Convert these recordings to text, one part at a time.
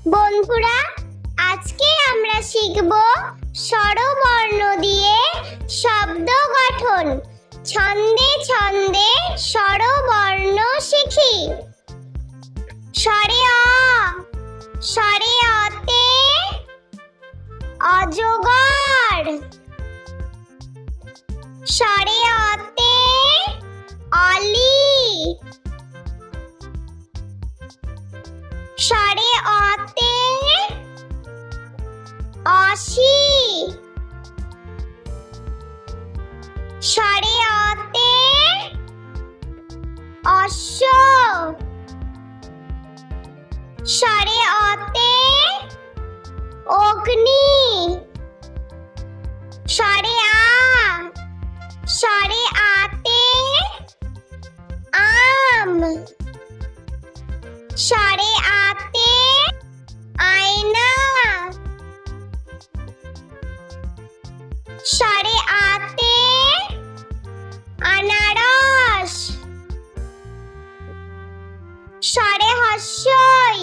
বন্ধুরা, আজকে আমরা শিখব স্বরবর্ণ দিয়ে শব্দ গঠন। ছন্দে ছন্দে স্বরবর্ণ শিখি। স্বরে অ, স্বরে অতে অজগর। স্বরে অতে অলি। স্বরে অতে অসি। স্বরে অতে অশ্ব। স্বরে অতে অগ্নি। স্বরে আ, স্বরে আতে আম। স্বরে আতে আয়না। স্বরে আতে আনারস। স্বরে হস্যই,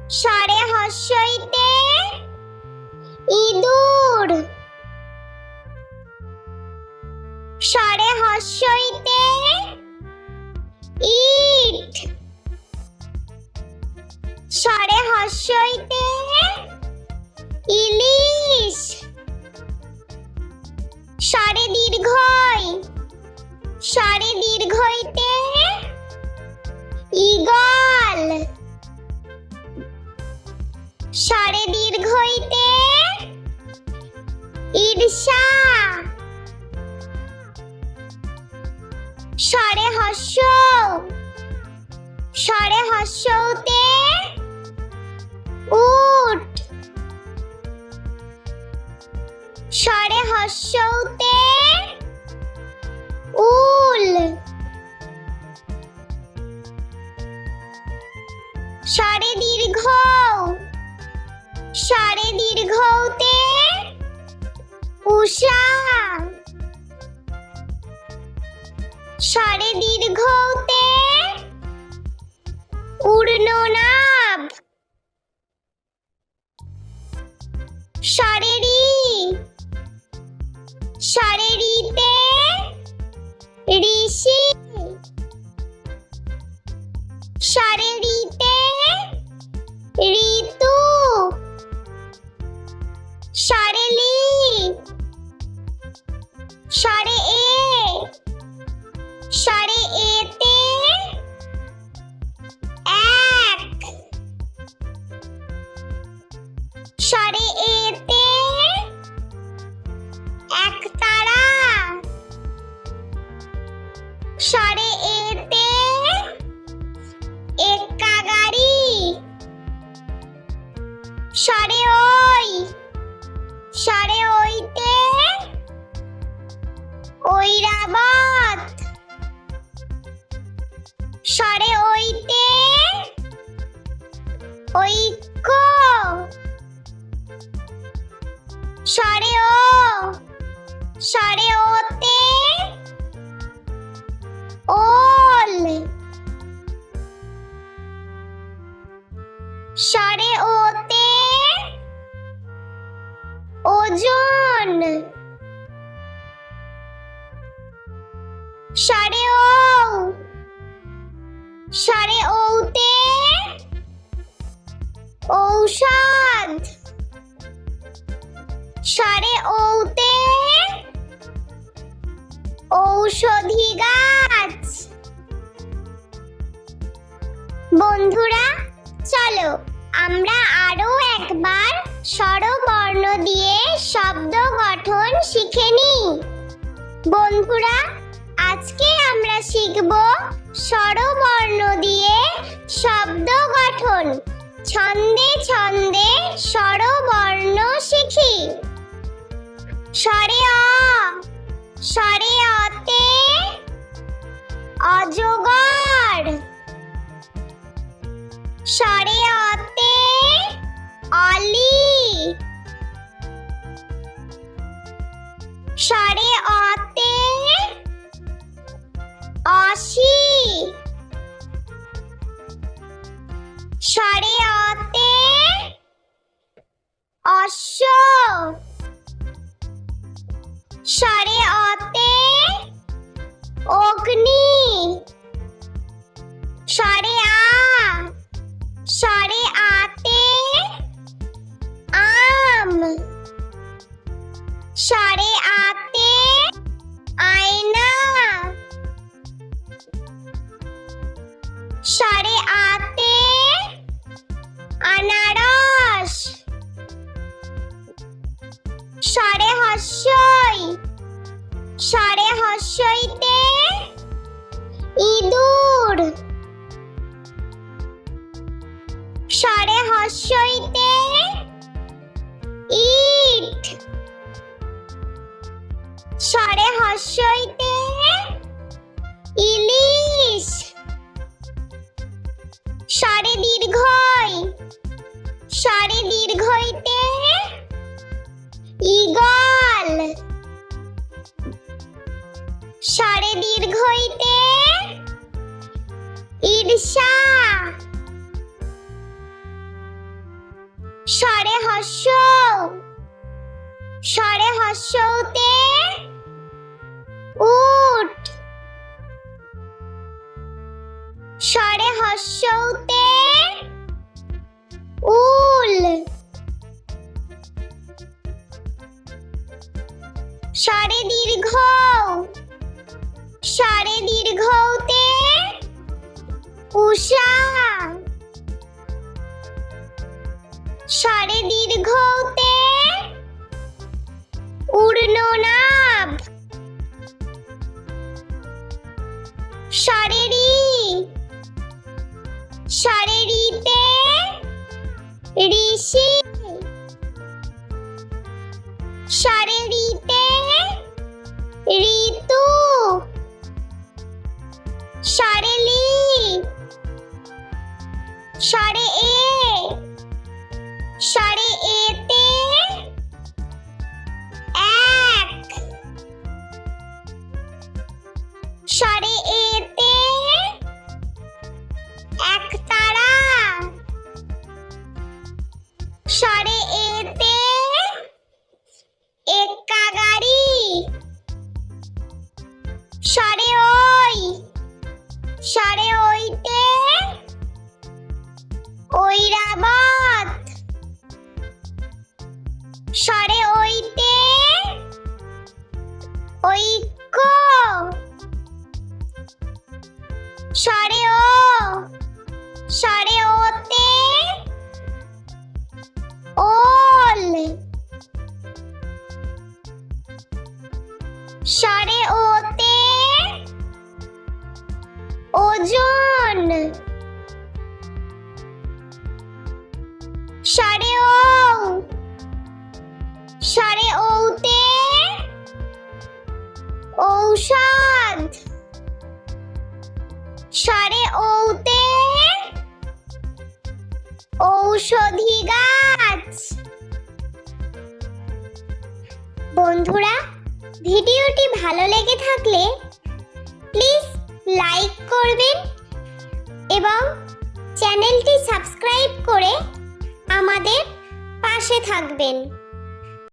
স্বরে হস্যইতে ইঁদুর। স্বরে হস্যইতে ইট। স্বরে হস্যইতে ইলিশ। স্বরে দীর্ঘই, স্বরে দীর্ঘইতে ঈগল। স্বরে দীর্ঘইতে ঈর্ষা। স্বরে হস্য, স্বরে হস্যতে উট। স্বরে হস্যতে উল। স্বরে দীর্ঘ, স্বরে দীর্ঘতে উষা। স্বরে দীর্ঘতে ঊর্ধ্বনাভ। স্বরে রি, স্বরে রিতে ঋষি। স্বরে রিতে ঋতু। স্বরে লি, স্বরে এ, স্বরে এতে এক। স্বরে এতে একতারা। স্বরে এতে এক্কা গাড়ি। স্বরে ওই, স্বরে ওইতে ঐরাবত। স্বরে ওইতে ঐক্য। স্বরে ও, স্বরে ওতে ওল। স্বরে ওতে ওজন। স্বরে ও, স্বরে ওতে ঔষধ। স্বরে ওতে ঔষধি গাছ। বন্ধুরা, চলো আমরা আরো একবার স্বরবর্ণ দিয়ে শব্দ গঠন শিখে নিই। বন্ধুরা, আজকে আমরা শিখব স্বরবর্ণ দিয়ে শব্দ গঠন। ছন্দে ছন্দে স্বরবর্ণ শিখি। স্বরে অ, স্বরে অতে অজগর। স্বরে অতে অলি। স্বরে অতে অসি। স্বরে অতে স্বরে অতে অগ্নি স্বরে স্বরে আতে আম স্বরে আতে আয়না স্বরে আতে আনারস স্বরে হস্যই স্বরে হস্যইতে ইঁদুর স্বরে হস্যইতে ইট স্বরে হস্যইতে ইলিশ স্বরে দীর্ঘই স্বরে দীর্ঘইতে ঈগল স্বরে দীর্ঘইতে ঈর্ষা স্বরে হস্য স্বরে হস্যতে উট স্বরে হস্যতে উল স্বরে দীর্ঘ স্বরে দীর্ঘতে উষা স্বরে দীর্ঘতে ঊর্ধ্বনাভ স্বরে রি স্বরে রিতে ঋষি স্বরে রিতে ঋতু স্বরে লি স্বরে এ স্বরে এতে এক স্বরে এতে একতারা স্বরে এতে এক্কা গাড়ি স্বরে ওই স্বরে ওইতে ঐরাবত স্বরে ওইতে ঐক্য স্বরে ও স্বরে ওতে ওল স্বরে ওতে ওজন স্বরে ও স্বরে ওতে ঔষধ স্বরে ওতে ঔষধি গাছ। বন্ধুরা, ভিডিওটি ভালো লেগে থাকলে প্লিজ লাইক করবেন এবং চ্যানেলটি সাবস্ক্রাইব করে আমাদের পাশে থাকবেন।